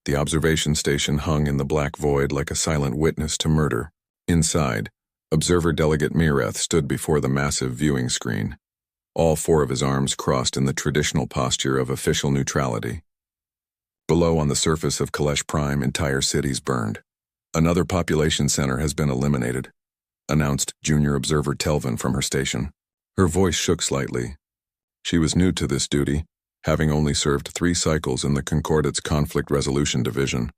The observation station hung in the black void like a silent witness to murder. Inside, Observer Delegate Mireth stood before the massive viewing screen, all four of his arms crossed in the traditional posture of official neutrality. Below on the surface of Kalesh Prime, entire cities burned. Another population center has been eliminated, announced Junior Observer Telvin from her station. Her voice shook slightly. She was new to this duty, having only served 3 cycles in the Concordate's Conflict Resolution Division.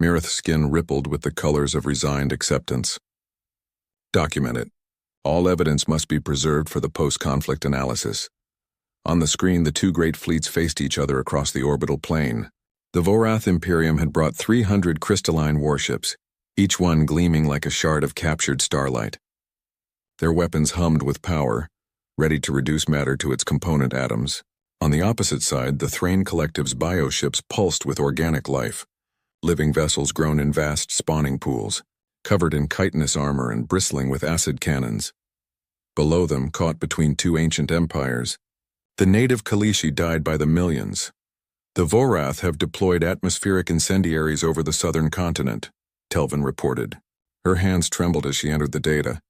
Mireth's skin rippled with the colors of resigned acceptance. Document it. All evidence must be preserved for the post-conflict analysis. On the screen, the 2 great fleets faced each other across the orbital plane. The Vorath Imperium had brought 300 crystalline warships, each one gleaming like a shard of captured starlight. Their weapons hummed with power, ready to reduce matter to its component atoms. On the opposite side, the Thrain Collective's bioships pulsed with organic life, living vessels grown in vast spawning pools, covered in chitinous armor and bristling with acid cannons. Below them, caught between 2 ancient empires, the native Kalishi died by the millions. The Vorath have deployed atmospheric incendiaries over the southern continent, Telvin reported. Her hands trembled as she entered the data.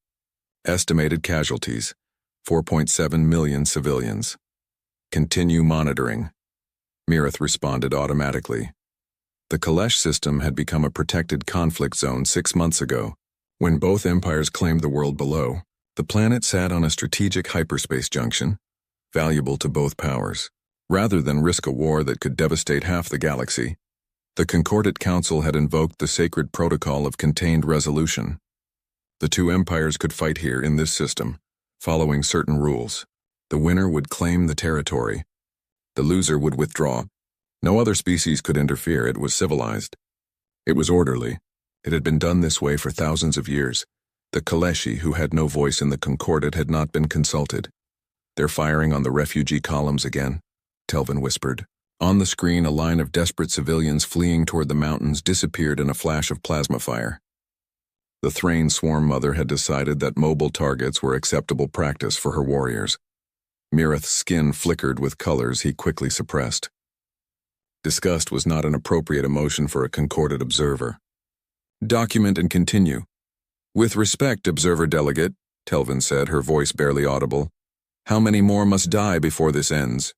Estimated casualties, 4.7 million civilians. Continue monitoring. Mireth responded automatically. The Kalesh system had become a protected conflict zone 6 months ago. When both empires claimed the world below, the planet sat on a strategic hyperspace junction, valuable to both powers. Rather than risk a war that could devastate half the galaxy, the Concordate Council had invoked the sacred protocol of contained resolution. The 2 empires could fight here in this system, following certain rules. The winner would claim the territory. The loser would withdraw. No other species could interfere. It was civilized. It was orderly. It had been done this way for thousands of years. The Kaleshi, who had no voice in the Concordate, had not been consulted. They're firing on the refugee columns again, Telvin whispered. On the screen, a line of desperate civilians fleeing toward the mountains disappeared in a flash of plasma fire. The Thrain Swarm Mother had decided that mobile targets were acceptable practice for her warriors. Mireth's skin flickered with colors he quickly suppressed. Disgust was not an appropriate emotion for a Concordate observer. Document and continue. With respect, Observer Delegate, Telvin said, her voice barely audible. How many more must die before this ends?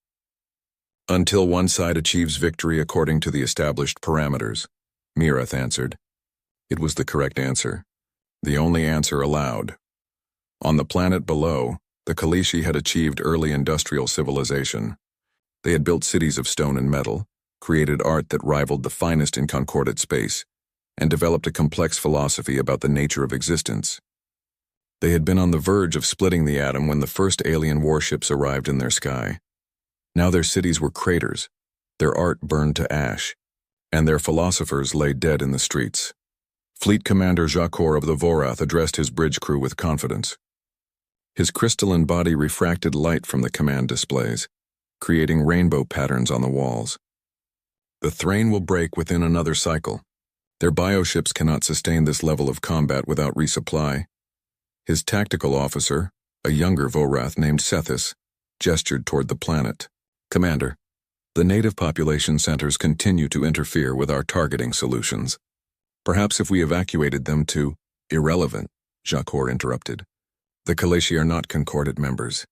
Until one side achieves victory according to the established parameters, Mireth answered. It was the correct answer. The only answer allowed. On the planet below, the Kalishi had achieved early industrial civilization. They had built cities of stone and metal, created art that rivaled the finest in Concordate space, and developed a complex philosophy about the nature of existence. They had been on the verge of splitting the atom when the first alien warships arrived in their sky. Now their cities were craters, their art burned to ash, and their philosophers lay dead in the streets. Fleet Commander Jakor of the Vorath addressed his bridge crew with confidence. His crystalline body refracted light from the command displays, creating rainbow patterns on the walls. The Thrain will break within another cycle. Their bioships cannot sustain this level of combat without resupply. His tactical officer, a younger Vorath named Sethis, gestured toward the planet. Commander, the native population centers continue to interfere with our targeting solutions. Perhaps if we evacuated them to irrelevant, Jakor interrupted. The Kaleshi are not Concordate members.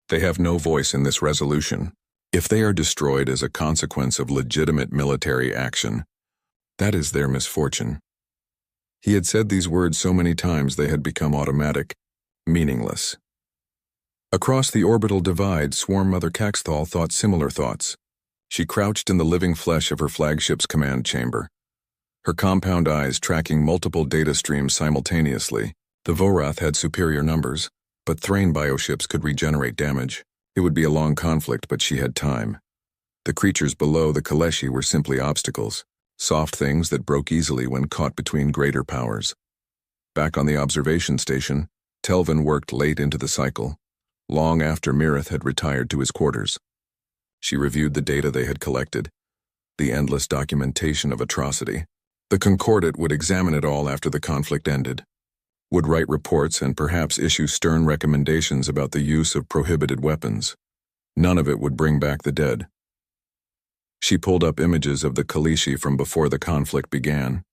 They have no voice in this resolution. If they are destroyed as a consequence of legitimate military action, that is their misfortune. He had said these words so many times they had become automatic, meaningless. Across the orbital divide, Swarm Mother Caxthal thought similar thoughts. She crouched in the living flesh of her flagship's command chamber, her compound eyes tracking multiple data streams simultaneously. The Vorath had superior numbers, but Thrain bioships could regenerate damage. It would be a long conflict, but she had time. The creatures below the Kaleshi were simply obstacles, soft things that broke easily when caught between greater powers. Back on the observation station, Telvin worked late into the cycle, long after Mireth had retired to his quarters. She reviewed the data they had collected, the endless documentation of atrocity. The Concordate would examine it all after the conflict ended, would write reports and perhaps issue stern recommendations about the use of prohibited weapons. None of it would bring back the dead. She pulled up images of the Kalishi from before the conflict began.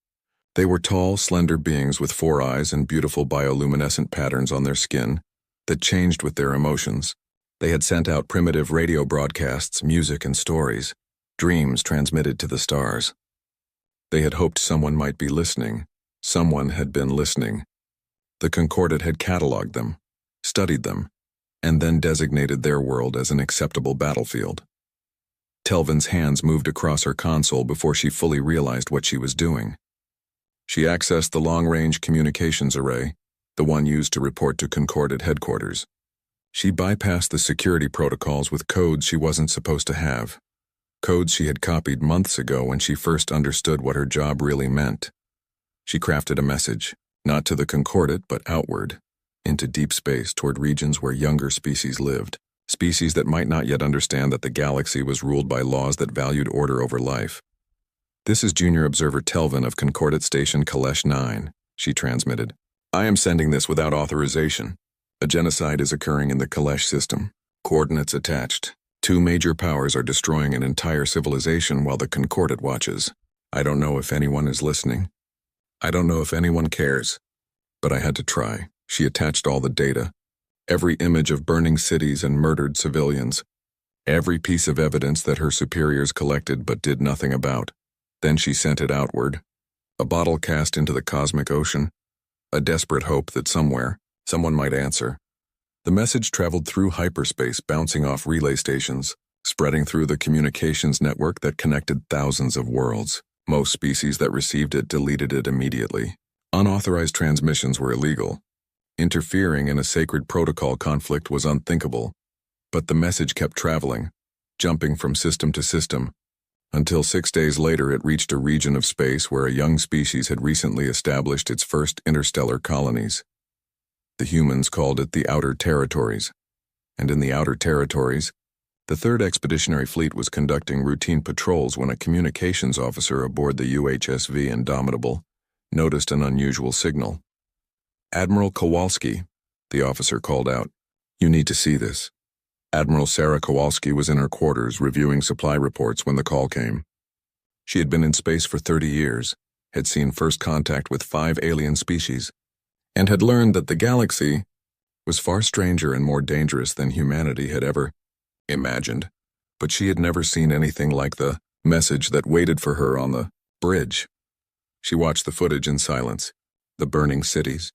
They were tall, slender beings with 4 eyes and beautiful bioluminescent patterns on their skin that changed with their emotions. They had sent out primitive radio broadcasts, music and stories, dreams transmitted to the stars. They had hoped someone might be listening. Someone had been listening. The Concordat had cataloged them, studied them, and then designated their world as an acceptable battlefield. Telvin's hands moved across her console before she fully realized what she was doing. She accessed the long-range communications array, the one used to report to Concordat headquarters. She bypassed the security protocols with codes she wasn't supposed to have. Codes she had copied months ago when she first understood what her job really meant. She crafted a message, not to the Concordat but outward, into deep space toward regions where younger species lived, species that might not yet understand that the galaxy was ruled by laws that valued order over life. "This is Junior Observer Telvin of Concordat Station Kalesh 9, she transmitted. "I am sending this without authorization. A genocide is occurring in the Kalesh system. Coordinates attached. 2 major powers are destroying an entire civilization while the Concordat watches. I don't know if anyone is listening. I don't know if anyone cares. But I had to try." She attached all the data. Every image of burning cities and murdered civilians. Every piece of evidence that her superiors collected but did nothing about. Then she sent it outward. A bottle cast into the cosmic ocean. A desperate hope that somewhere, someone might answer. The message traveled through hyperspace, bouncing off relay stations, spreading through the communications network that connected thousands of worlds. Most species that received it deleted it immediately. Unauthorized transmissions were illegal. Interfering in a sacred protocol conflict was unthinkable. But the message kept traveling, jumping from system to system, until 6 days later it reached a region of space where a young species had recently established its first interstellar colonies. The humans called it the Outer Territories. And in the Outer Territories, the 3rd Expeditionary Fleet was conducting routine patrols when a communications officer aboard the UHSV Indomitable noticed an unusual signal. "Admiral Kowalski," the officer called out. "You need to see this." Admiral Sarah Kowalski was in her quarters reviewing supply reports when the call came. She had been in space for 30 years, had seen first contact with 5 alien species, and had learned that the galaxy was far stranger and more dangerous than humanity had ever imagined. But she had never seen anything like the message that waited for her on the bridge. She watched the footage in silence, the burning cities,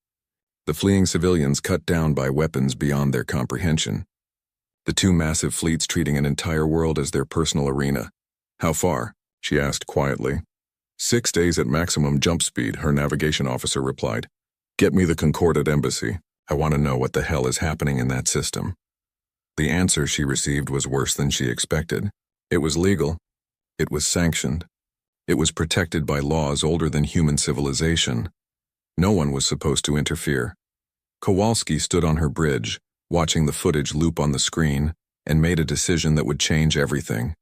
the fleeing civilians cut down by weapons beyond their comprehension. The 2 massive fleets treating an entire world as their personal arena. "How far?" she asked quietly. 6 days at maximum jump speed, her navigation officer replied. "Get me the Concordat embassy. I want to know what the hell is happening in that system." The answer she received was worse than she expected. It was legal. It was sanctioned. It was protected by laws older than human civilization. No one was supposed to interfere. Kowalski stood on her bridge, watching the footage loop on the screen, and made a decision that would change everything.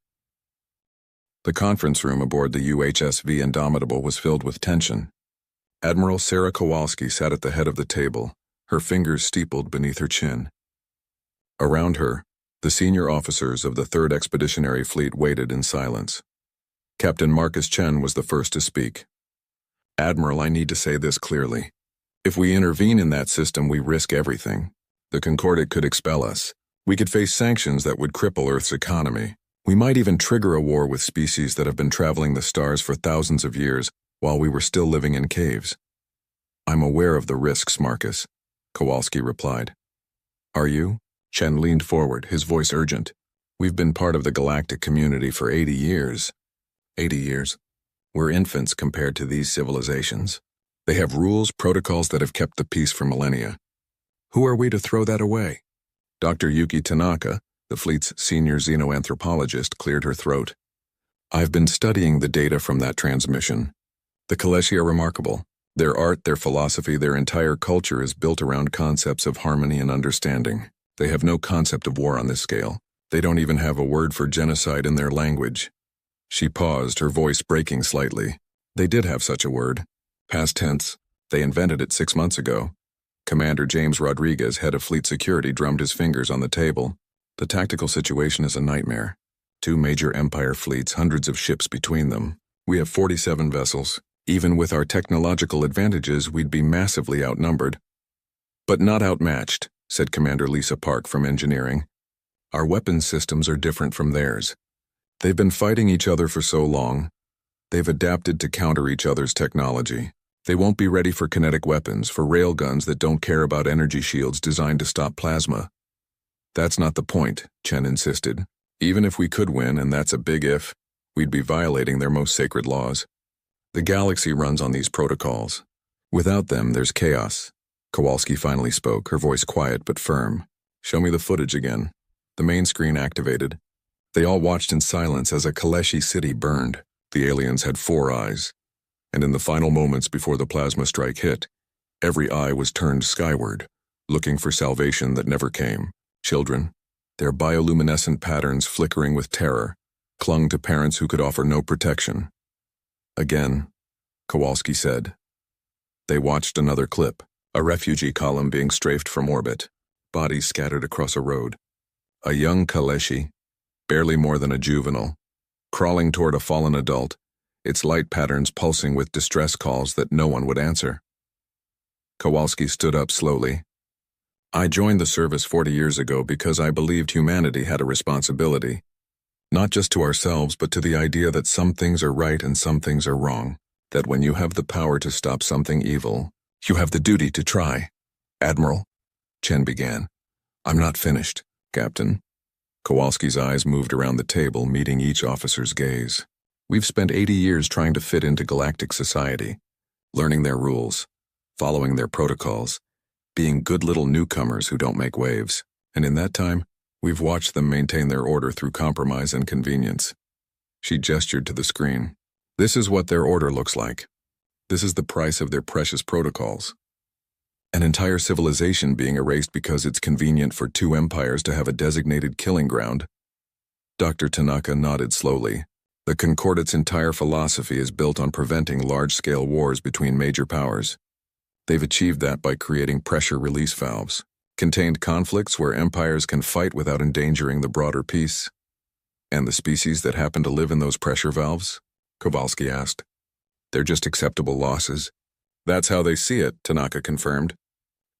The conference room aboard the UHSV Indomitable was filled with tension. Admiral Sarah Kowalski sat at the head of the table, her fingers steepled beneath her chin. Around her, the senior officers of the 3rd Expeditionary Fleet waited in silence. Captain Marcus Chen was the first to speak. "Admiral, I need to say this clearly. If we intervene in that system, we risk everything. The Concordat could expel us. We could face sanctions that would cripple Earth's economy. We might even trigger a war with species that have been traveling the stars for thousands of years while we were still living in caves." "I'm aware of the risks, Marcus," Kowalski replied. "Are you?" Chen leaned forward, his voice urgent. "We've been part of the Galactic community for 80 years. 80 years. We're infants compared to these civilizations. They have rules, protocols that have kept the peace for millennia. Who are we to throw that away?" Dr. Yuki Tanaka, the fleet's senior xenoanthropologist, cleared her throat. "I've been studying the data from that transmission. The Kaleshi are remarkable. Their art, their philosophy, their entire culture is built around concepts of harmony and understanding. They have no concept of war on this scale. They don't even have a word for genocide in their language." She paused, her voice breaking slightly. "They did have such a word. Past tense. They invented it 6 months ago." Commander James Rodriguez, head of fleet security, drummed his fingers on the table. "The tactical situation is a nightmare. 2 major Empire fleets, hundreds of ships between them. We have 47 vessels. Even with our technological advantages, we'd be massively outnumbered. But not outmatched, said Commander Lisa Park from Engineering. Our weapons systems are different from theirs. They've been fighting each other for so long. They've adapted to counter each other's technology. They won't be ready for kinetic weapons, for railguns that don't care about energy shields designed to stop plasma. That's not the point, Chen insisted. Even if we could win, and that's a big if, we'd be violating their most sacred laws. The galaxy runs on these protocols. Without them, there's chaos. Kowalski finally spoke, her voice quiet but firm. Show me the footage again. The main screen activated. They all watched in silence as a Kaleshi city burned. The aliens had 4 eyes. And in the final moments before the plasma strike hit, every eye was turned skyward, looking for salvation that never came. Children, their bioluminescent patterns flickering with terror, clung to parents who could offer no protection. Again, Kowalski said. They watched another clip, a refugee column being strafed from orbit, bodies scattered across a road. A young Kaleshi, barely more than a juvenile, crawling toward a fallen adult, its light patterns pulsing with distress calls that no one would answer. Kowalski stood up slowly. I joined the service 40 years ago because I believed humanity had a responsibility, not just to ourselves but to the idea that some things are right and some things are wrong, that when you have the power to stop something evil, you have the duty to try. Admiral, Chen began. I'm not finished, Captain. Kowalski's eyes moved around the table, meeting each officer's gaze. We've spent 80 years trying to fit into galactic society, learning their rules, following their protocols, being good little newcomers who don't make waves. And in that time, we've watched them maintain their order through compromise and convenience. She gestured to the screen. This is what their order looks like. This is the price of their precious protocols. An entire civilization being erased because it's convenient for 2 empires to have a designated killing ground. Dr. Tanaka nodded slowly. The Concordate's entire philosophy is built on preventing large-scale wars between major powers. They've achieved that by creating pressure release valves, contained conflicts where empires can fight without endangering the broader peace. And the species that happen to live in those pressure valves? Kowalski asked. They're just acceptable losses. That's how they see it, Tanaka confirmed.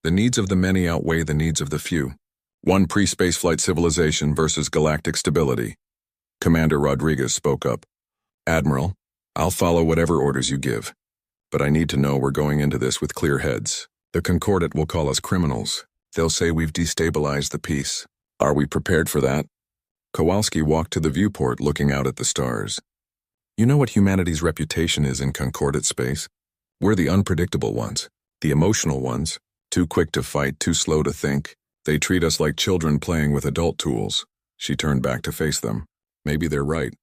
The needs of the many outweigh the needs of the few. One pre-spaceflight civilization versus galactic stability. Commander Rodriguez spoke up. Admiral, I'll follow whatever orders you give. But I need to know we're going into this with clear heads. The Concordate will call us criminals. They'll say we've destabilized the peace. Are we prepared for that? Kowalski walked to the viewport, looking out at the stars. You know what humanity's reputation is in Concordate space? We're the unpredictable ones, the emotional ones, too quick to fight, too slow to think. They treat us like children playing with adult tools. She turned back to face them. Maybe they're right.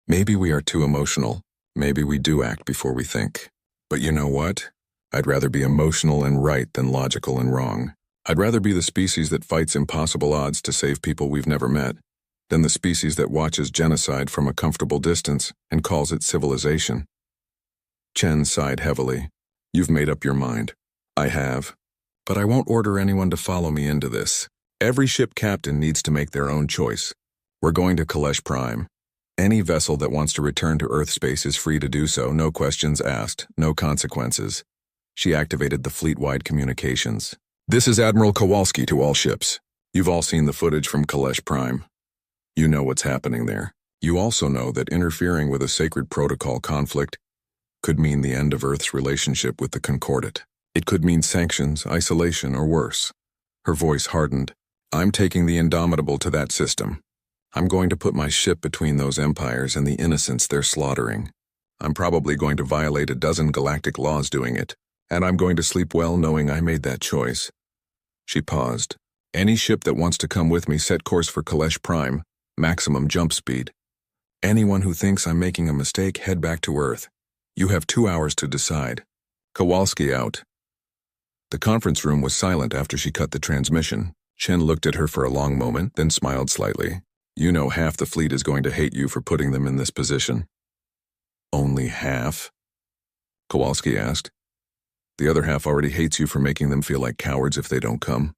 Maybe we are too emotional. Maybe we do act before we think. But you know what? I'd rather be emotional and right than logical and wrong. I'd rather be the species that fights impossible odds to save people we've never met than the species that watches genocide from a comfortable distance and calls it civilization. Chen sighed heavily. You've made up your mind. I have. But I won't order anyone to follow me into this. Every ship captain needs to make their own choice. We're going to Kalesh Prime. Any vessel that wants to return to Earth space is free to do so, no questions asked, no consequences. She activated the fleet-wide communications. This is Admiral Kowalski to all ships. You've all seen the footage from Kalesh Prime. You know what's happening there. You also know that interfering with a sacred protocol conflict could mean the end of Earth's relationship with the Concordate. It could mean sanctions, isolation, or worse. Her voice hardened. I'm taking the Indomitable to that system. I'm going to put my ship between those empires and the innocents they're slaughtering. I'm probably going to violate a dozen galactic laws doing it, and I'm going to sleep well knowing I made that choice. She paused. Any ship that wants to come with me, set course for Kalesh Prime, maximum jump speed. Anyone who thinks I'm making a mistake, head back to Earth. You have 2 hours to decide. Kowalski out. The conference room was silent after she cut the transmission. Chen looked at her for a long moment, then smiled slightly. You know half the fleet is going to hate you for putting them in this position. Only half? Kowalski asked. The other half already hates you for making them feel like cowards if they don't come.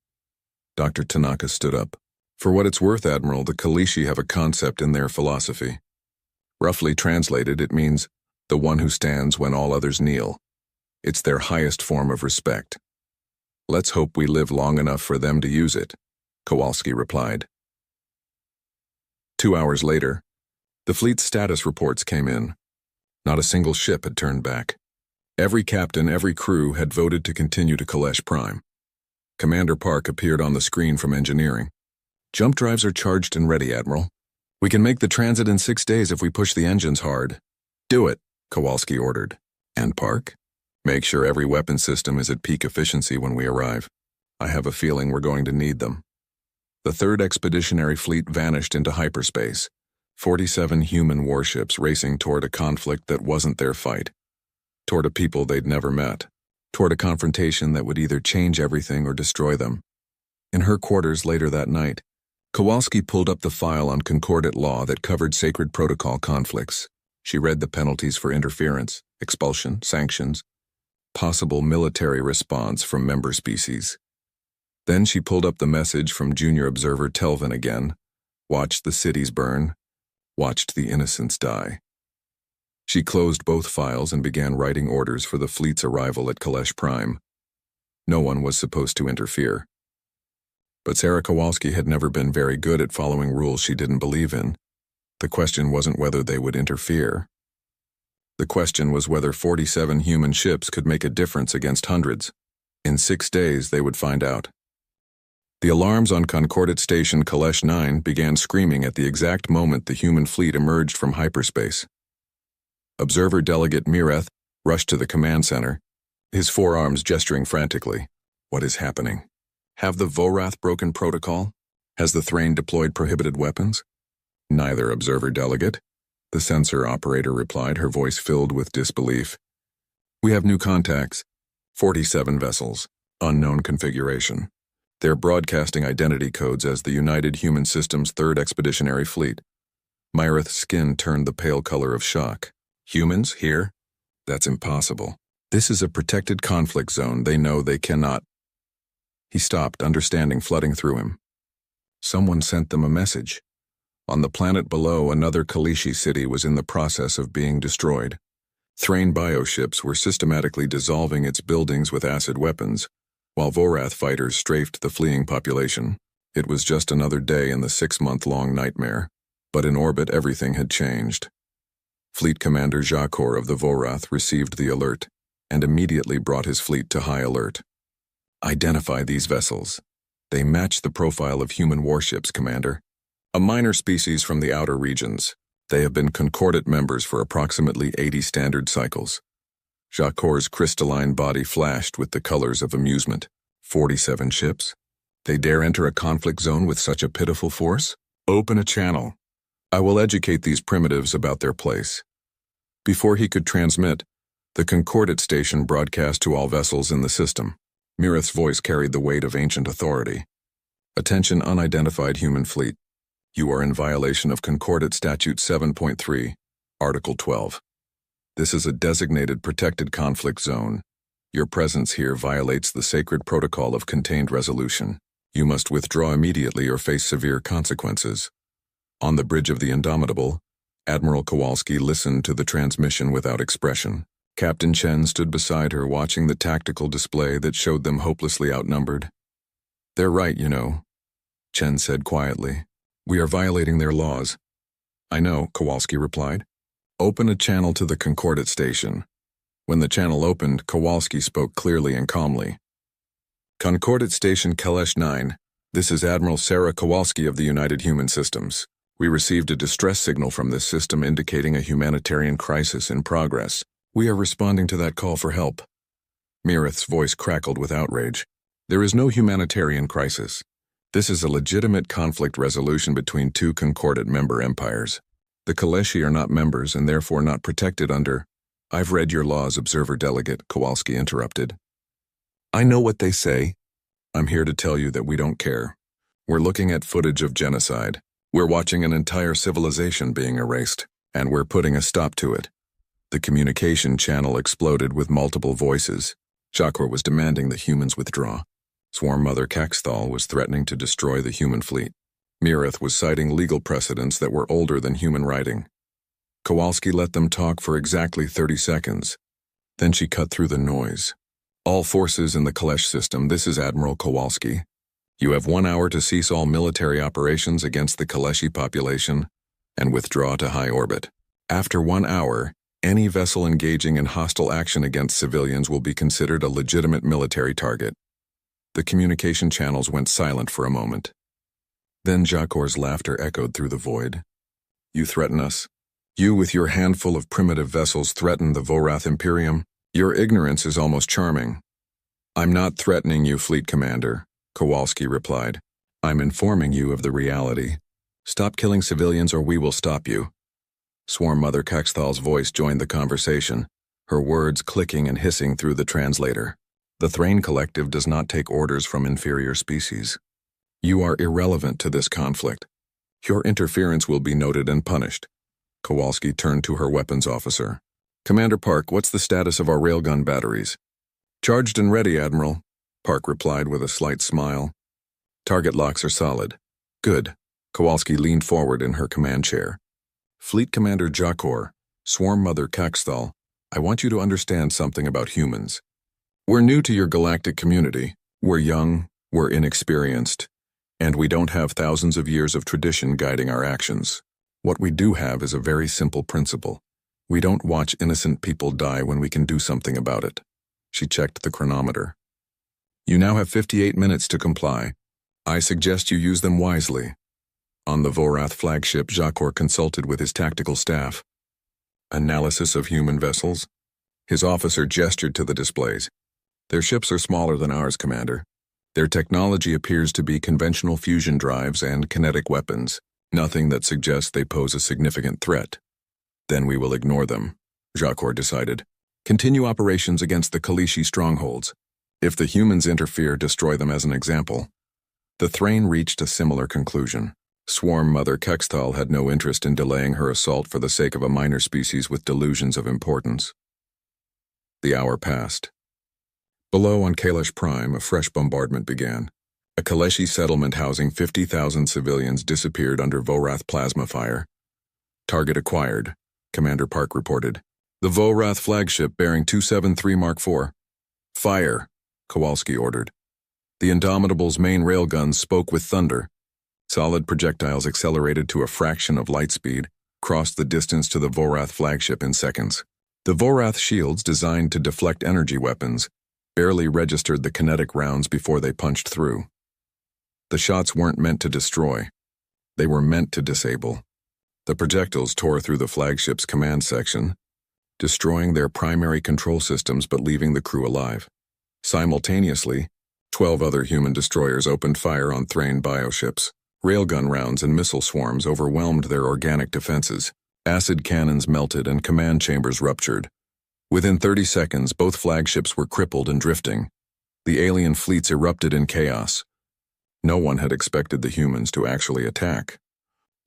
Dr. Tanaka stood up. For what it's worth, Admiral, the Kalishi have a concept in their philosophy. Roughly translated, it means the one who stands when all others kneel. It's their highest form of respect. Let's hope we live long enough for them to use it, Kowalski replied. 2 hours later, the fleet's status reports came in. Not a single ship had turned back. Every captain, every crew had voted to continue to Kalesh Prime. Commander Park appeared on the screen from engineering. Jump drives are charged and ready, Admiral. We can make the transit in 6 days if we push the engines hard. Do it, Kowalski ordered. And Park? Make sure every weapon system is at peak efficiency when we arrive. I have a feeling we're going to need them. The third expeditionary fleet vanished into hyperspace. 47 human warships racing toward a conflict that wasn't their fight. Toward a people they'd never met. Toward a confrontation that would either change everything or destroy them. In her quarters later that night, Kowalski pulled up the file on concordant law that covered sacred protocol conflicts. She read the penalties for interference, expulsion, sanctions, possible military response from member species. Then she pulled up the message from Junior Observer Telvin again, watched the cities burn, watched the innocents die. She closed both files and began writing orders for the fleet's arrival at Kalesh Prime. No one was supposed to interfere. But Sarah Kowalski had never been very good at following rules she didn't believe in. The question wasn't whether they would interfere. The question was whether 47 human ships could make a difference against hundreds. In 6 days, they would find out. The alarms on Concordat Station Kalesh 9 began screaming at the exact moment the human fleet emerged from hyperspace. Observer Delegate Mireth rushed to the command center, his forearms gesturing frantically. What is happening? Have the Vorath broken protocol? Has the Thrain deployed prohibited weapons? Neither, Observer Delegate. The sensor operator replied, her voice filled with disbelief. We have new contacts. 47 vessels. Unknown configuration. They're broadcasting identity codes as the United Human Systems 3rd Expeditionary Fleet. Myreth's skin turned the pale color of shock. Humans here? That's impossible. This is a protected conflict zone. They know they cannot. He stopped, understanding flooding through him. Someone sent them a message. On the planet below, another Kalishi city was in the process of being destroyed. Thrain bioships were systematically dissolving its buildings with acid weapons, while Vorath fighters strafed the fleeing population. It was just another day in the 6-month-long nightmare, but in orbit everything had changed. Fleet Commander Jakor of the Vorath received the alert, and immediately brought his fleet to high alert. Identify these vessels. They match the profile of human warships, Commander. A minor species from the outer regions. They have been concordant members for approximately 80 standard cycles. Jakor's crystalline body flashed with the colors of amusement. 47 ships? They dare enter a conflict zone with such a pitiful force? Open a channel. I will educate these primitives about their place. Before he could transmit, the Concordat station broadcast to all vessels in the system. Mireth's voice carried the weight of ancient authority. Attention, unidentified human fleet. You are in violation of Concordat Statute 7.3, Article 12. This is a designated protected conflict zone. Your presence here violates the sacred protocol of contained resolution. You must withdraw immediately or face severe consequences. On the bridge of the Indomitable, Admiral Kowalski listened to the transmission without expression. Captain Chen stood beside her, watching the tactical display that showed them hopelessly outnumbered. They're right, you know, Chen said quietly. We are violating their laws. I know, Kowalski replied. Open a channel to the Concordat station. When the channel opened, Kowalski spoke clearly and calmly. Concordat Station Kalesh 9, this is Admiral Sarah Kowalski of the United Human Systems. We received a distress signal from this system indicating a humanitarian crisis in progress. We are responding to that call for help. Mireth's voice crackled with outrage. There is no humanitarian crisis. This is a legitimate conflict resolution between two concordant member empires. The Kaleshi are not members and therefore not protected under... I've read your laws, Observer Delegate, Kowalski interrupted. I know what they say. I'm here to tell you that we don't care. We're looking at footage of genocide. We're watching an entire civilization being erased, and we're putting a stop to it. The communication channel exploded with multiple voices. Jakor was demanding the humans withdraw. Swarm Mother Caxthal was threatening to destroy the human fleet. Mireth was citing legal precedents that were older than human writing. Kowalski let them talk for exactly 30 seconds. Then she cut through the noise. All forces in the Kalesh system, this is Admiral Kowalski. You have 1 hour to cease all military operations against the Kaleshi population and withdraw to high orbit. After 1 hour, any vessel engaging in hostile action against civilians will be considered a legitimate military target. The communication channels went silent for a moment. Then Jakor's laughter echoed through the void. You threaten us? You with your handful of primitive vessels threaten the Vorath Imperium? Your ignorance is almost charming. I'm not threatening you, Fleet Commander, Kowalski replied. I'm informing you of the reality. Stop killing civilians or we will stop you. Swarm Mother Kexthal's voice joined the conversation, her words clicking and hissing through the translator. The Thrain Collective does not take orders from inferior species. You are irrelevant to this conflict. Your interference will be noted and punished. Kowalski turned to her weapons officer. Commander Park, what's the status of our railgun batteries? Charged and ready, Admiral, Park replied with a slight smile. Target locks are solid. Good. Kowalski leaned forward in her command chair. Fleet Commander Jakor, Swarm Mother Kexthal, I want you to understand something about humans. We're new to your galactic community. We're young, we're inexperienced, and we don't have thousands of years of tradition guiding our actions. What we do have is a very simple principle. We don't watch innocent people die when we can do something about it. She checked the chronometer. You now have 58 minutes to comply. I suggest you use them wisely. On the Vorath flagship, Jakor consulted with his tactical staff. Analysis of human vessels? His officer gestured to the displays. Their ships are smaller than ours, Commander. Their technology appears to be conventional fusion drives and kinetic weapons, nothing that suggests they pose a significant threat. Then we will ignore them, Jakor decided. Continue operations against the Kaleshi strongholds. If the humans interfere, destroy them as an example. The Thrain reached a similar conclusion. Swarm Mother Kexthal had no interest in delaying her assault for the sake of a minor species with delusions of importance. The hour passed. Below on Kalesh Prime, a fresh bombardment began. A Kaleshi settlement housing 50,000 civilians disappeared under Vorath plasma fire. Target acquired, Commander Park reported. The Vorath flagship bearing 273 Mark IV. Fire, Kowalski ordered. The Indomitable's main railguns spoke with thunder. Solid projectiles accelerated to a fraction of light speed, crossed the distance to the Vorath flagship in seconds. The Vorath shields, designed to deflect energy weapons, barely registered the kinetic rounds before they punched through. The shots weren't meant to destroy. They were meant to disable. The projectiles tore through the flagship's command section, destroying their primary control systems but leaving the crew alive. Simultaneously, 12 other human destroyers opened fire on Thrain bioships. Railgun rounds and missile swarms overwhelmed their organic defenses. Acid cannons melted and command chambers ruptured. Within 30 seconds, both flagships were crippled and drifting. The alien fleets erupted in chaos. No one had expected the humans to actually attack.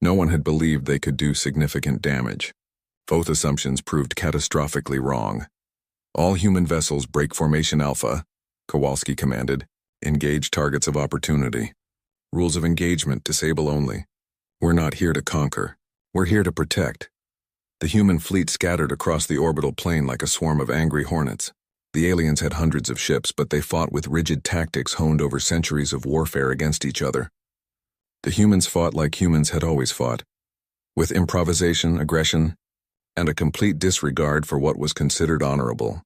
No one had believed they could do significant damage. Both assumptions proved catastrophically wrong. All human vessels break formation Alpha, Kowalski commanded. Engage targets of opportunity. Rules of engagement, disable only. We're not here to conquer. We're here to protect. The human fleet scattered across the orbital plane like a swarm of angry hornets. The aliens had hundreds of ships, but they fought with rigid tactics honed over centuries of warfare against each other. The humans fought like humans had always fought, with improvisation, aggression, and a complete disregard for what was considered honorable.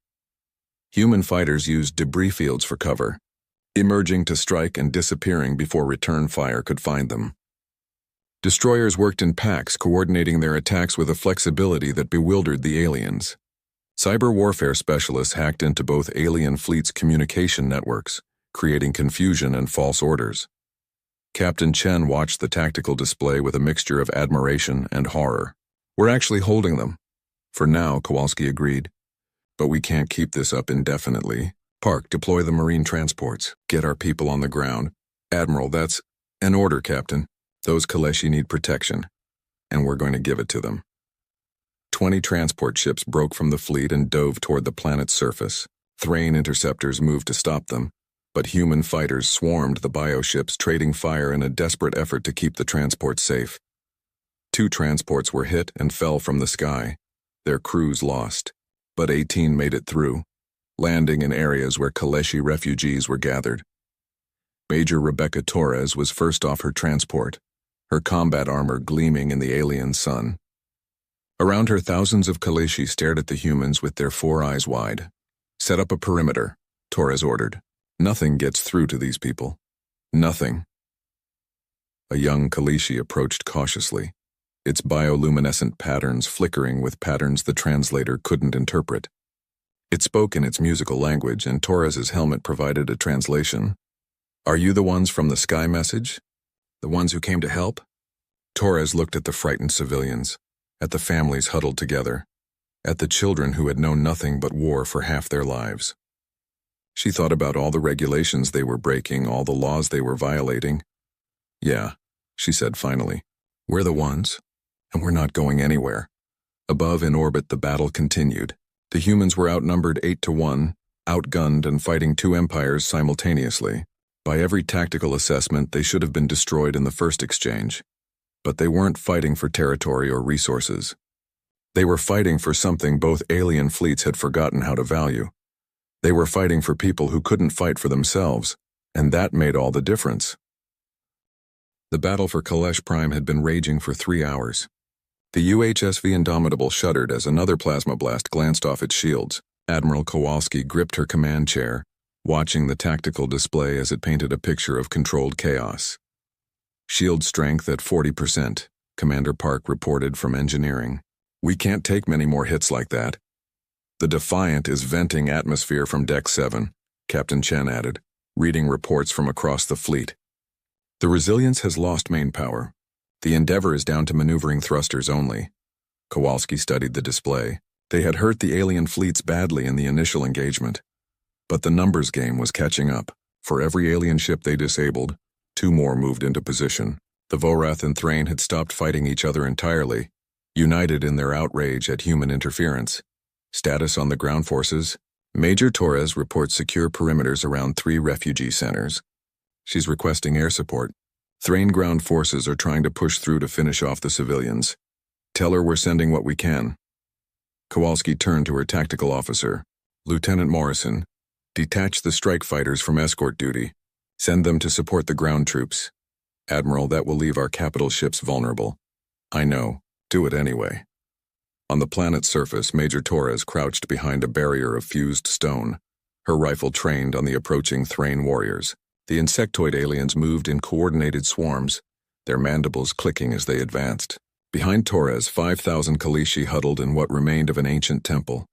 Human fighters used debris fields for cover, emerging to strike and disappearing before return fire could find them. Destroyers worked in packs, coordinating their attacks with a flexibility that bewildered the aliens. Cyber warfare specialists hacked into both alien fleets' communication networks, creating confusion and false orders. Captain Chen watched the tactical display with a mixture of admiration and horror. We're actually holding them. For now, Kowalski agreed. But we can't keep this up indefinitely. Park, deploy the marine transports. Get our people on the ground. Admiral, that's an order, Captain. Those Kaleshi need protection, and we're going to give it to them. 20 transport ships broke from the fleet and dove toward the planet's surface. Thrain interceptors moved to stop them, but human fighters swarmed the bioships, trading fire in a desperate effort to keep the transport safe. 2 transports were hit and fell from the sky, their crews lost, but 18 made it through, landing in areas where Kaleshi refugees were gathered. Major Rebecca Torres was first off her transport, her combat armor gleaming in the alien sun. Around her, thousands of Kaleshi stared at the humans with their 4 eyes wide. "Set up a perimeter," Torres ordered. "Nothing gets through to these people. Nothing." A young Kaleshi approached cautiously, its bioluminescent patterns flickering with patterns the translator couldn't interpret. It spoke in its musical language, and Torres's helmet provided a translation. "Are you the ones from the sky message? The ones who came to help?" Torres looked at the frightened civilians, at the families huddled together, at the children who had known nothing but war for half their lives. She thought about all the regulations they were breaking, all the laws they were violating. "Yeah," she said finally. "We're the ones, and we're not going anywhere." Above in orbit, the battle continued. The humans were outnumbered 8-1, outgunned and fighting 2 empires simultaneously. By every tactical assessment, they should have been destroyed in the first exchange. But they weren't fighting for territory or resources. They were fighting for something both alien fleets had forgotten how to value. They were fighting for people who couldn't fight for themselves, and that made all the difference. The battle for Kalesh Prime had been raging for 3 hours. The UHSV Indomitable shuddered as another plasma blast glanced off its shields. Admiral Kowalski gripped her command chair, watching the tactical display as it painted a picture of controlled chaos. "Shield strength at 40%, Commander Park reported from engineering. "We can't take many more hits like that." "The Defiant is venting atmosphere from Deck 7, Captain Chen added, reading reports from across the fleet. "The Resilience has lost main power. The Endeavor is down to maneuvering thrusters only." Kowalski studied the display. They had hurt the alien fleets badly in the initial engagement. But the numbers game was catching up. For every alien ship they disabled, 2 more moved into position. The Vorath and Thrain had stopped fighting each other entirely, united in their outrage at human interference. Status on the ground forces: Major Torres reports secure perimeters around 3 refugee centers. She's requesting air support. Thrain ground forces are trying to push through to finish off the civilians. Tell her we're sending what we can. Kowalski turned to her tactical officer. "Lieutenant Morrison, detach the strike fighters from escort duty. Send them to support the ground troops. Admiral, that will leave our capital ships vulnerable." "I know. Do it anyway." On the planet's surface, Major Torres crouched behind a barrier of fused stone, her rifle trained on the approaching Thrain warriors. The insectoid aliens moved in coordinated swarms, their mandibles clicking as they advanced. Behind Torres, 5,000 Kaleshi huddled in what remained of an ancient temple.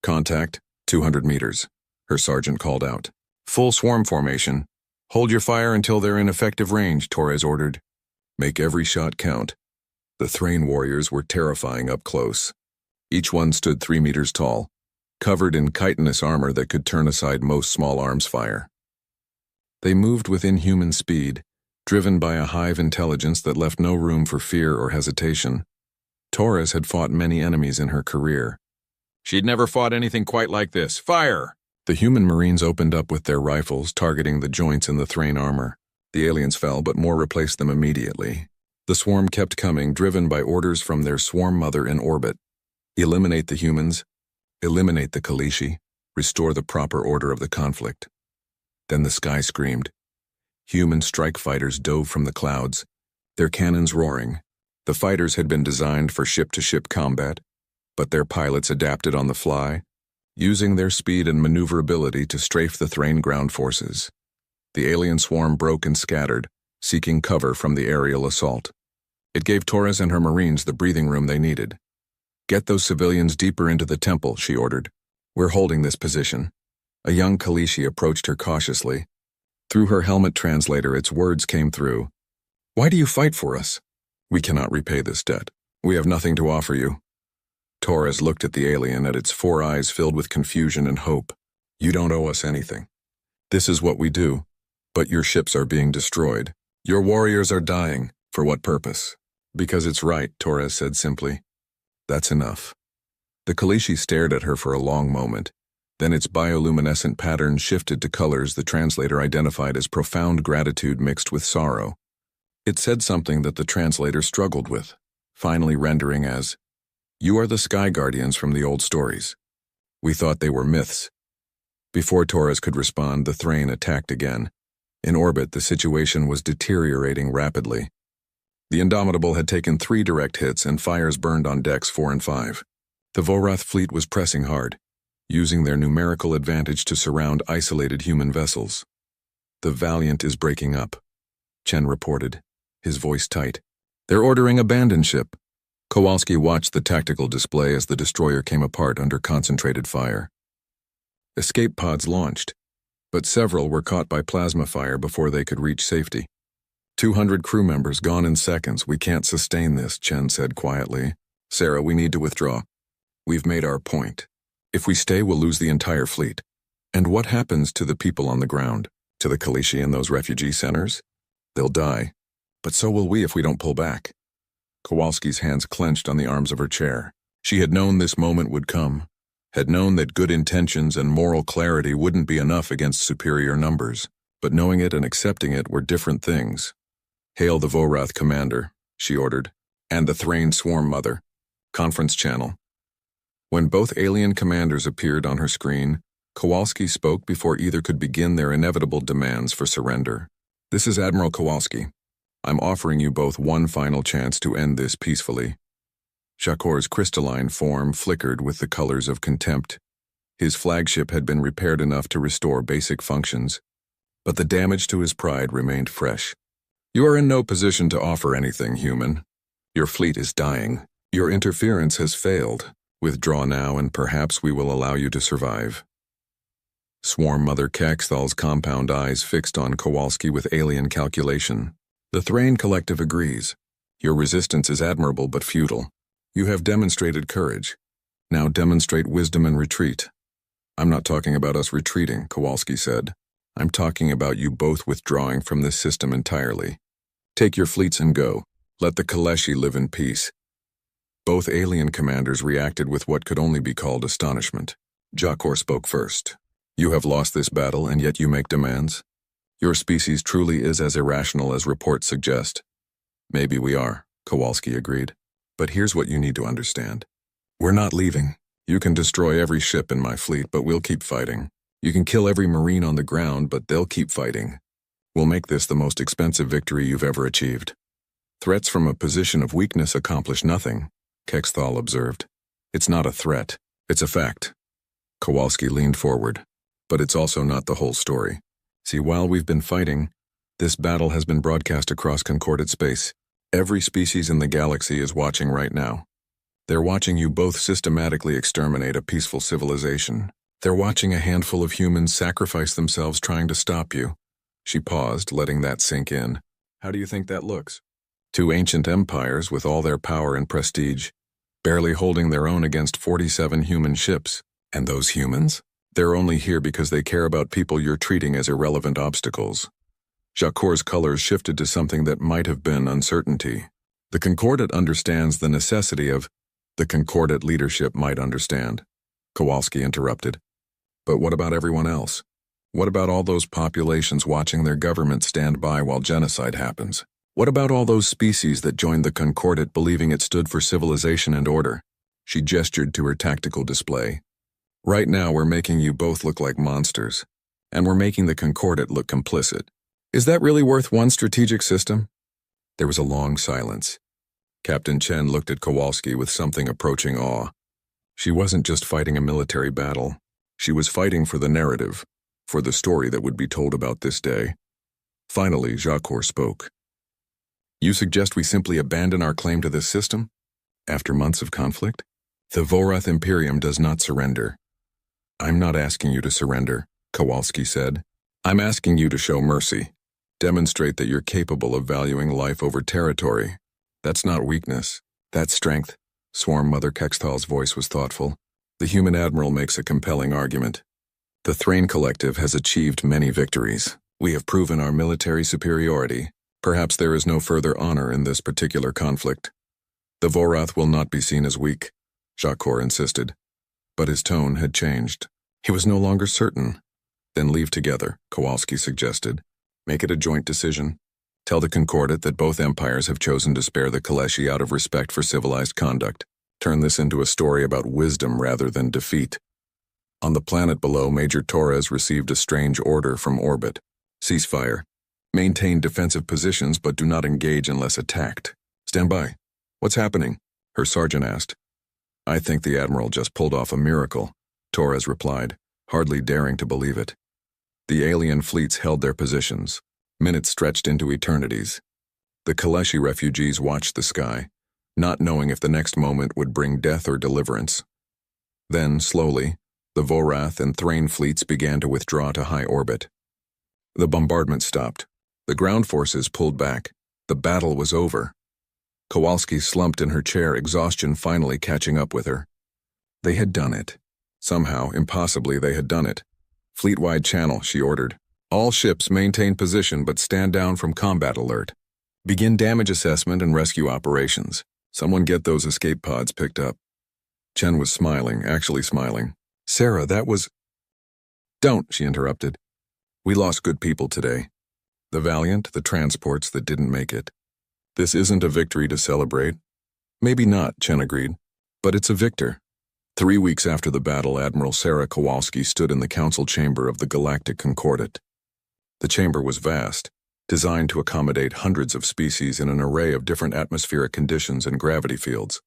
"Contact, 200 meters, her sergeant called out. "Full swarm formation. Hold your fire until they're in effective range," Torres ordered. "Make every shot count." The Thrain warriors were terrifying up close. Each one stood 3 meters tall, covered in chitinous armor that could turn aside most small arms fire. They moved with inhuman speed, driven by a hive intelligence that left no room for fear or hesitation. Torres had fought many enemies in her career. She'd never fought anything quite like this. "Fire!" The human Marines opened up with their rifles, targeting the joints in the Thrain armor. The aliens fell, but more replaced them immediately. The swarm kept coming, driven by orders from their swarm mother in orbit. Eliminate the humans, eliminate the Kaleshi, restore the proper order of the conflict. Then the sky screamed. Human strike fighters dove from the clouds, their cannons roaring. The fighters had been designed for ship-to-ship combat, but their pilots adapted on the fly, using their speed and maneuverability to strafe the Thrain ground forces. The alien swarm broke and scattered, seeking cover from the aerial assault. It gave Torres and her Marines the breathing room they needed. "Get those civilians deeper into the temple," she ordered. "We're holding this position." A young Kaleshi approached her cautiously. Through her helmet translator, its words came through. "Why do you fight for us?" "We cannot repay this debt. We have nothing to offer you." Torres looked at the alien, at its 4 eyes filled with confusion and hope. "You don't owe us anything. This is what we do, but your ships are being destroyed. Your warriors are dying. For what purpose?" "Because it's right," Torres said simply. "That's enough." The Kaleshi stared at her for a long moment, Then its bioluminescent pattern shifted to colors the translator identified as profound gratitude mixed with sorrow. It said something that the translator struggled with, finally rendering as, "You are the Sky Guardians from the old stories. We thought they were myths." Before Torres could respond, the Thrain attacked again. In orbit, the situation was deteriorating rapidly. The Indomitable had taken 3 direct hits and fires burned on decks 4 and 5. The Vorath fleet was pressing hard, using their numerical advantage to surround isolated human vessels. "The Valiant is breaking up," Chen reported, his voice tight. "They're ordering abandon ship." Kowalski watched the tactical display as the destroyer came apart under concentrated fire. Escape pods launched, but several were caught by plasma fire before they could reach safety. 200 crew members gone in seconds. "We can't sustain this," Chen said quietly. "Sarah, we need to withdraw. We've made our point. If we stay, we'll lose the entire fleet. And what happens to the people on the ground? To the Kalishi and those refugee centers? They'll die. But so will we if we don't pull back." Kowalski's hands clenched on the arms of her chair. She had known this moment would come, had known that good intentions and moral clarity wouldn't be enough against superior numbers, but knowing it and accepting it were different things. "Hail the Vorath commander," she ordered, "and the Thrain swarm mother. Conference channel." When both alien commanders appeared on her screen, Kowalski spoke before either could begin their inevitable demands for surrender. "This is Admiral Kowalski. I'm offering you both one final chance to end this peacefully." Shakor's crystalline form flickered with the colors of contempt. His flagship had been repaired enough to restore basic functions, but the damage to his pride remained fresh. "You are in no position to offer anything, human. Your fleet is dying. Your interference has failed. Withdraw now and perhaps we will allow you to survive." Swarm Mother Kexthal's compound eyes fixed on Kowalski with alien calculation. "The Thrain Collective agrees. Your resistance is admirable but futile. You have demonstrated courage. Now demonstrate wisdom and retreat." "I'm not talking about us retreating," Kowalski said. "I'm talking about you both withdrawing from this system entirely. Take your fleets and go. Let the Kaleshi live in peace." Both alien commanders reacted with what could only be called astonishment. Jakor spoke first. "You have lost this battle and yet you make demands? Your species truly is as irrational as reports suggest." "Maybe we are," Kowalski agreed. "But here's what you need to understand. We're not leaving. You can destroy every ship in my fleet, but we'll keep fighting. You can kill every Marine on the ground, but they'll keep fighting. We'll make this the most expensive victory you've ever achieved." "Threats from a position of weakness accomplish nothing," Kexthal observed. "It's not a threat. It's a fact." Kowalski leaned forward. "But it's also not the whole story. See, while we've been fighting, this battle has been broadcast across concordate space. Every species in the galaxy is watching right now. They're watching you both systematically exterminate a peaceful civilization. They're watching a handful of humans sacrifice themselves trying to stop you." She paused, letting that sink in. "How do you think that looks? 2 ancient empires with all their power and prestige, barely holding their own against 47 human ships. And those humans? They're only here because they care about people you're treating as irrelevant obstacles." Jakor's colors shifted to something that might have been uncertainty. "The Concordate understands the necessity of—" "The Concordate leadership might understand," Kowalski interrupted. "But what about everyone else? What about all those populations watching their government stand by while genocide happens? What about all those species that joined the Concordate believing it stood for civilization and order?" She gestured to her tactical display. "Right now we're making you both look like monsters, and we're making the Concordate look complicit. Is that really worth one strategic system?" There was a long silence. Captain Chen looked at Kowalski with something approaching awe. She wasn't just fighting a military battle. She was fighting for the narrative, for the story that would be told about this day. Finally, Jakor spoke. "You suggest we simply abandon our claim to this system? After months of conflict? The Vorath Imperium does not surrender." "I'm not asking you to surrender," Kowalski said. "I'm asking you to show mercy. Demonstrate that you're capable of valuing life over territory. That's not weakness. That's strength." Swarm Mother Kexthal's voice was thoughtful. "The human admiral makes a compelling argument. The Thrain Collective has achieved many victories. We have proven our military superiority. Perhaps there is no further honor in this particular conflict. The Vorath will not be seen as weak," Jakor insisted. But his tone had changed. He was no longer certain. Then leave together, Kowalski suggested. Make it a joint decision. Tell the Concordat that both empires have chosen to spare the Kaleshi out of respect for civilized conduct. Turn this into a story about wisdom rather than defeat. On the planet below, Major Torres received a strange order from orbit. Ceasefire. Maintain defensive positions but do not engage unless attacked. Stand by. What's happening? Her sergeant asked. I think the Admiral just pulled off a miracle, Torres replied, hardly daring to believe it. The alien fleets held their positions. Minutes stretched into eternities. The Kaleshi refugees watched the sky, not knowing if the next moment would bring death or deliverance. Then, slowly, the Vorath and Thrain fleets began to withdraw to high orbit. The bombardment stopped. The ground forces pulled back. The battle was over. Kowalski slumped in her chair, exhaustion finally catching up with her. They had done it. Somehow, impossibly, they had done it. Fleet-wide channel, she ordered. All ships maintain position but stand down from combat alert. Begin damage assessment and rescue operations. Someone get those escape pods picked up. Chen was smiling, actually smiling. Sarah, that was... Don't, she interrupted. We lost good people today. The Valiant, the transports that didn't make it. This isn't a victory to celebrate. Maybe not, Chen agreed. But it's a victor. 3 weeks after the battle, Admiral Sarah Kowalski stood in the council chamber of the Galactic Concordat. The chamber was vast, designed to accommodate hundreds of species in an array of different atmospheric conditions and gravity fields.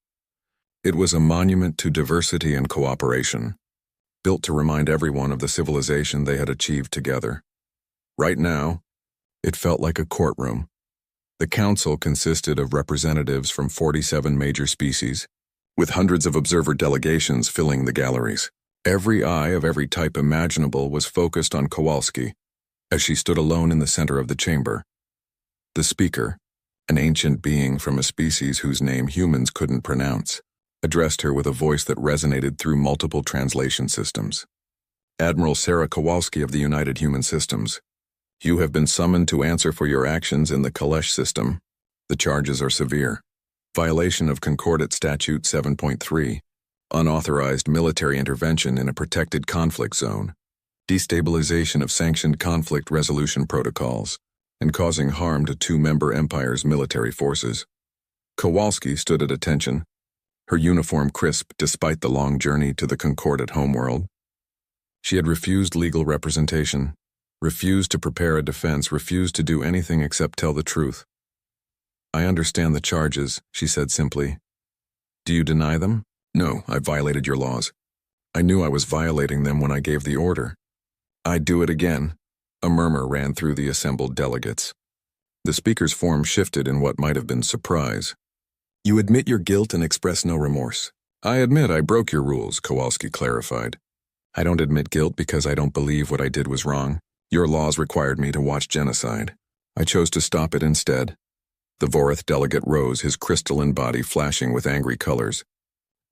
It was a monument to diversity and cooperation, built to remind everyone of the civilization they had achieved together. Right now, it felt like a courtroom. The council consisted of representatives from 47 major species, with hundreds of observer delegations filling the galleries. Every eye of every type imaginable was focused on Kowalski, as she stood alone in the center of the chamber. The speaker, an ancient being from a species whose name humans couldn't pronounce, addressed her with a voice that resonated through multiple translation systems. Admiral Sarah Kowalski of the United Human Systems, you have been summoned to answer for your actions in the Kalesh system. The charges are severe. Violation of Concordat Statute 7.3, unauthorized military intervention in a protected conflict zone, destabilization of sanctioned conflict resolution protocols, and causing harm to 2 member empires' military forces. Kowalski stood at attention, her uniform crisp despite the long journey to the Concordat homeworld. She had refused legal representation, refused to prepare a defense, refused to do anything except tell the truth. I understand the charges, she said simply. Do you deny them? No, I violated your laws. I knew I was violating them when I gave the order. I'd do it again. A murmur ran through the assembled delegates. The speaker's form shifted in what might have been surprise. You admit your guilt and express no remorse. I admit I broke your rules, Kowalski clarified. I don't admit guilt because I don't believe what I did was wrong. Your laws required me to watch genocide. I chose to stop it instead. The Vorath delegate rose, his crystalline body flashing with angry colors.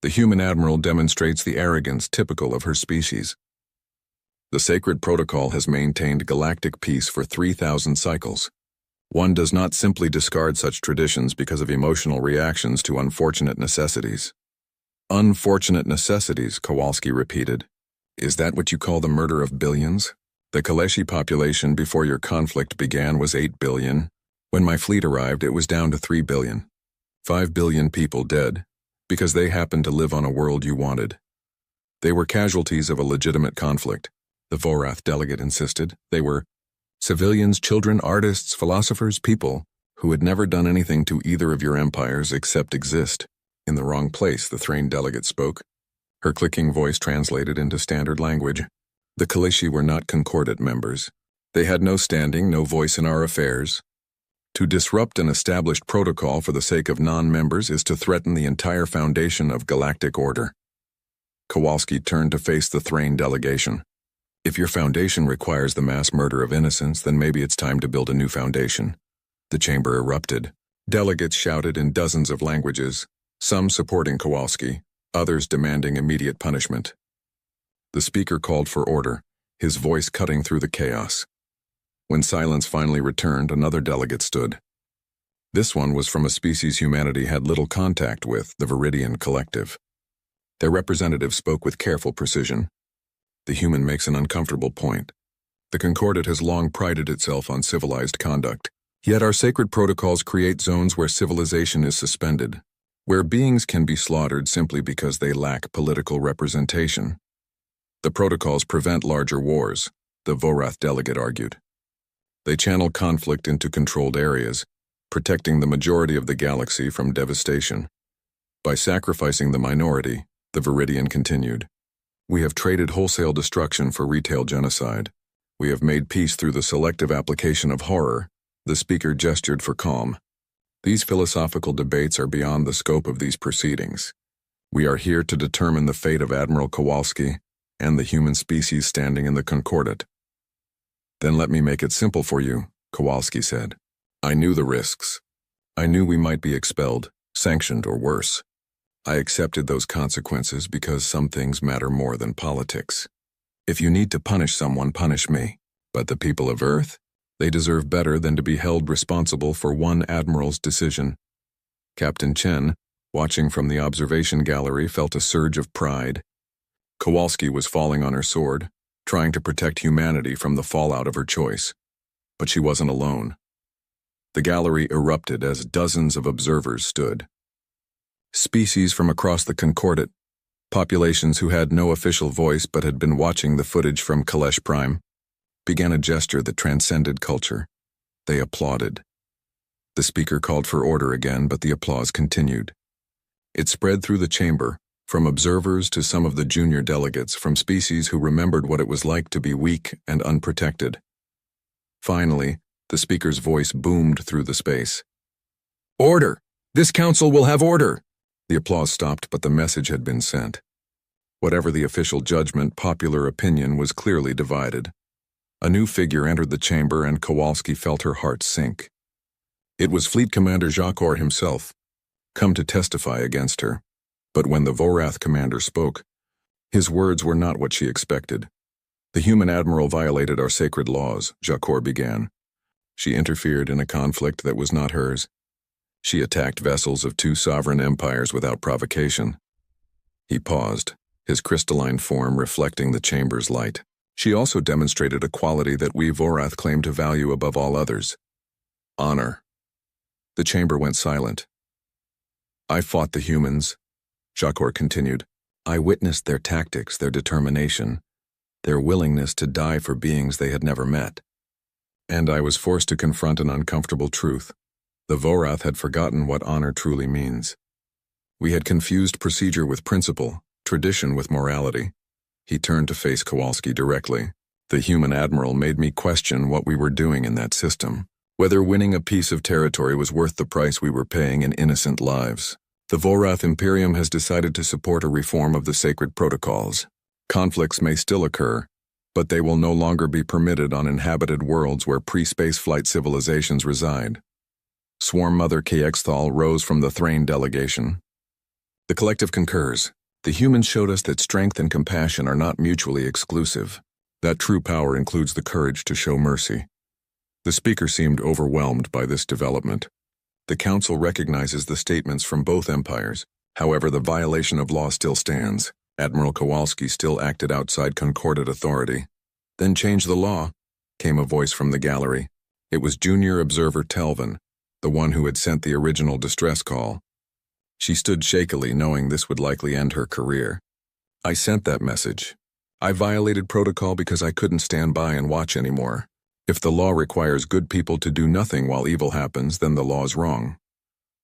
The human admiral demonstrates the arrogance typical of her species. The sacred protocol has maintained galactic peace for 3,000 cycles. One does not simply discard such traditions because of emotional reactions to unfortunate necessities. Unfortunate necessities, Kowalski repeated. Is that what you call the murder of billions? The Kaleshi population before your conflict began was 8 billion. When my fleet arrived, it was down to 3 billion. 5 billion people dead, because they happened to live on a world you wanted. They were casualties of a legitimate conflict, the Vorath delegate insisted. They were civilians, children, artists, philosophers, people who had never done anything to either of your empires except exist. In the wrong place, the Thrain delegate spoke. Her clicking voice translated into standard language. The Kaleshi were not Concordat members. They had no standing, no voice in our affairs. To disrupt an established protocol for the sake of non-members is to threaten the entire foundation of galactic order. Kowalski turned to face the Thrain delegation. If your foundation requires the mass murder of innocents, then maybe it's time to build a new foundation. The chamber erupted. Delegates shouted in dozens of languages, some supporting Kowalski, others demanding immediate punishment. The speaker called for order, his voice cutting through the chaos. When silence finally returned, another delegate stood. This one was from a species humanity had little contact with, the Viridian Collective. Their representative spoke with careful precision. The human makes an uncomfortable point. The Concordat has long prided itself on civilized conduct. Yet our sacred protocols create zones where civilization is suspended, where beings can be slaughtered simply because they lack political representation. The protocols prevent larger wars, the Vorath delegate argued. They channel conflict into controlled areas, protecting the majority of the galaxy from devastation. By sacrificing the minority, the Viridian continued, we have traded wholesale destruction for retail genocide. We have made peace through the selective application of horror. The speaker gestured for calm. These philosophical debates are beyond the scope of these proceedings. We are here to determine the fate of Admiral Kowalski and the human species standing in the Concordat. Then let me make it simple for you, Kowalski said. I knew the risks. I knew we might be expelled, sanctioned, or worse. I accepted those consequences because some things matter more than politics. If you need to punish someone, punish me. But the people of Earth? They deserve better than to be held responsible for one admiral's decision. Captain Chen, watching from the observation gallery, felt a surge of pride. Kowalski was falling on her sword, trying to protect humanity from the fallout of her choice. But she wasn't alone. The gallery erupted as dozens of observers stood. Species from across the Concordat, populations who had no official voice but had been watching the footage from Kalesh Prime, began a gesture that transcended culture. They applauded. The speaker called for order again, but the applause continued. It spread through the chamber, from observers to some of the junior delegates from species who remembered what it was like to be weak and unprotected. Finally, the speaker's voice boomed through the space. Order! This council will have order! The applause stopped, but the message had been sent. Whatever the official judgment, popular opinion was clearly divided. A new figure entered the chamber and Kowalski felt her heart sink. It was Fleet Commander Jakor himself, come to testify against her. But when the Vorath commander spoke, his words were not what she expected. The human admiral violated our sacred laws, Jakor began. She interfered in a conflict that was not hers. She attacked vessels of two sovereign empires without provocation. He paused, his crystalline form reflecting the chamber's light. She also demonstrated a quality that we Vorath claim to value above all others: honor. The chamber went silent. I fought the humans, Jakor continued. I witnessed their tactics, their determination, their willingness to die for beings they had never met. And I was forced to confront an uncomfortable truth. The Vorath had forgotten what honor truly means. We had confused procedure with principle, tradition with morality. He turned to face Kowalski directly. The human admiral made me question what we were doing in that system, whether winning a piece of territory was worth the price we were paying in innocent lives. The Vorath Imperium has decided to support a reform of the sacred protocols. Conflicts may still occur, but they will no longer be permitted on inhabited worlds where pre-spaceflight civilizations reside. Swarm Mother Kexthal rose from the Thrain delegation. The collective concurs. The humans showed us that strength and compassion are not mutually exclusive, that true power includes the courage to show mercy. The speaker seemed overwhelmed by this development. The council recognizes the statements from both empires. However, the violation of law still stands. Admiral Kowalski still acted outside Concordat authority. Then change the law, came a voice from the gallery. It was Junior Observer Telvin, the one who had sent the original distress call. She stood shakily, knowing this would likely end her career. I sent that message. I violated protocol because I couldn't stand by and watch anymore. If the law requires good people to do nothing while evil happens, then the law's wrong.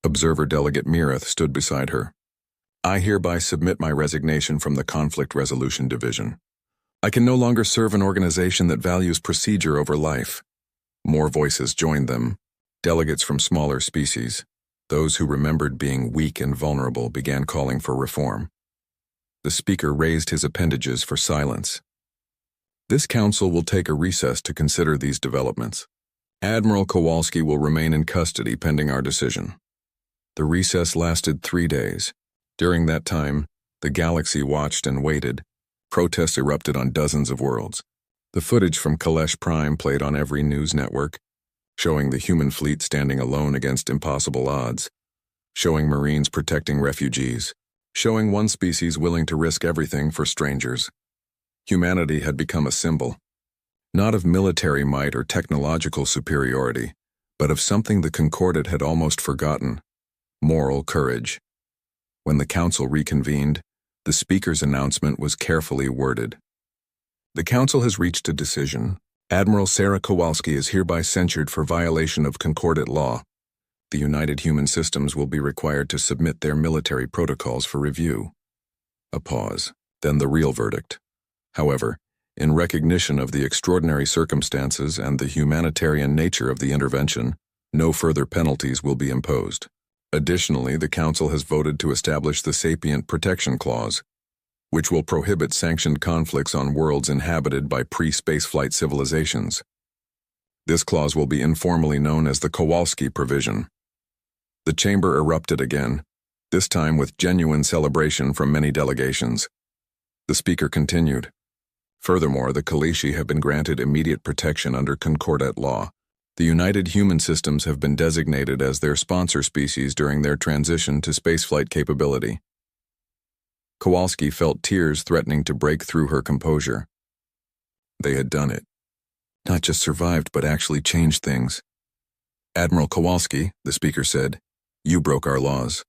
Observer Delegate Mireth stood beside her. I hereby submit my resignation from the Conflict Resolution Division. I can no longer serve an organization that values procedure over life. More voices joined them. Delegates from smaller species. Those who remembered being weak and vulnerable began calling for reform. The speaker raised his appendages for silence. This council will take a recess to consider these developments. Admiral Kowalski will remain in custody pending our decision. The recess lasted 3 days. During that time, the galaxy watched and waited. Protests erupted on dozens of worlds. The footage from Kalesh Prime played on every news network, showing the human fleet standing alone against impossible odds, showing Marines protecting refugees, showing one species willing to risk everything for strangers. Humanity had become a symbol, not of military might or technological superiority, but of something the Concordat had almost forgotten: moral courage. When the council reconvened, the speaker's announcement was carefully worded. The council has reached a decision. Admiral Sarah Kowalski is hereby censured for violation of Concordat law. The United Human Systems will be required to submit their military protocols for review. A pause, then the real verdict. However, in recognition of the extraordinary circumstances and the humanitarian nature of the intervention, no further penalties will be imposed. Additionally, the Council has voted to establish the Sapient Protection Clause, which will prohibit sanctioned conflicts on worlds inhabited by pre-spaceflight civilizations. This clause will be informally known as the Kowalski Provision. The chamber erupted again, this time with genuine celebration from many delegations. The speaker continued. Furthermore, the Kalishi have been granted immediate protection under Concordat law. The United Human Systems have been designated as their sponsor species during their transition to spaceflight capability. Kowalski felt tears threatening to break through her composure. They had done it. Not just survived, but actually changed things. Admiral Kowalski, the speaker said, you broke our laws.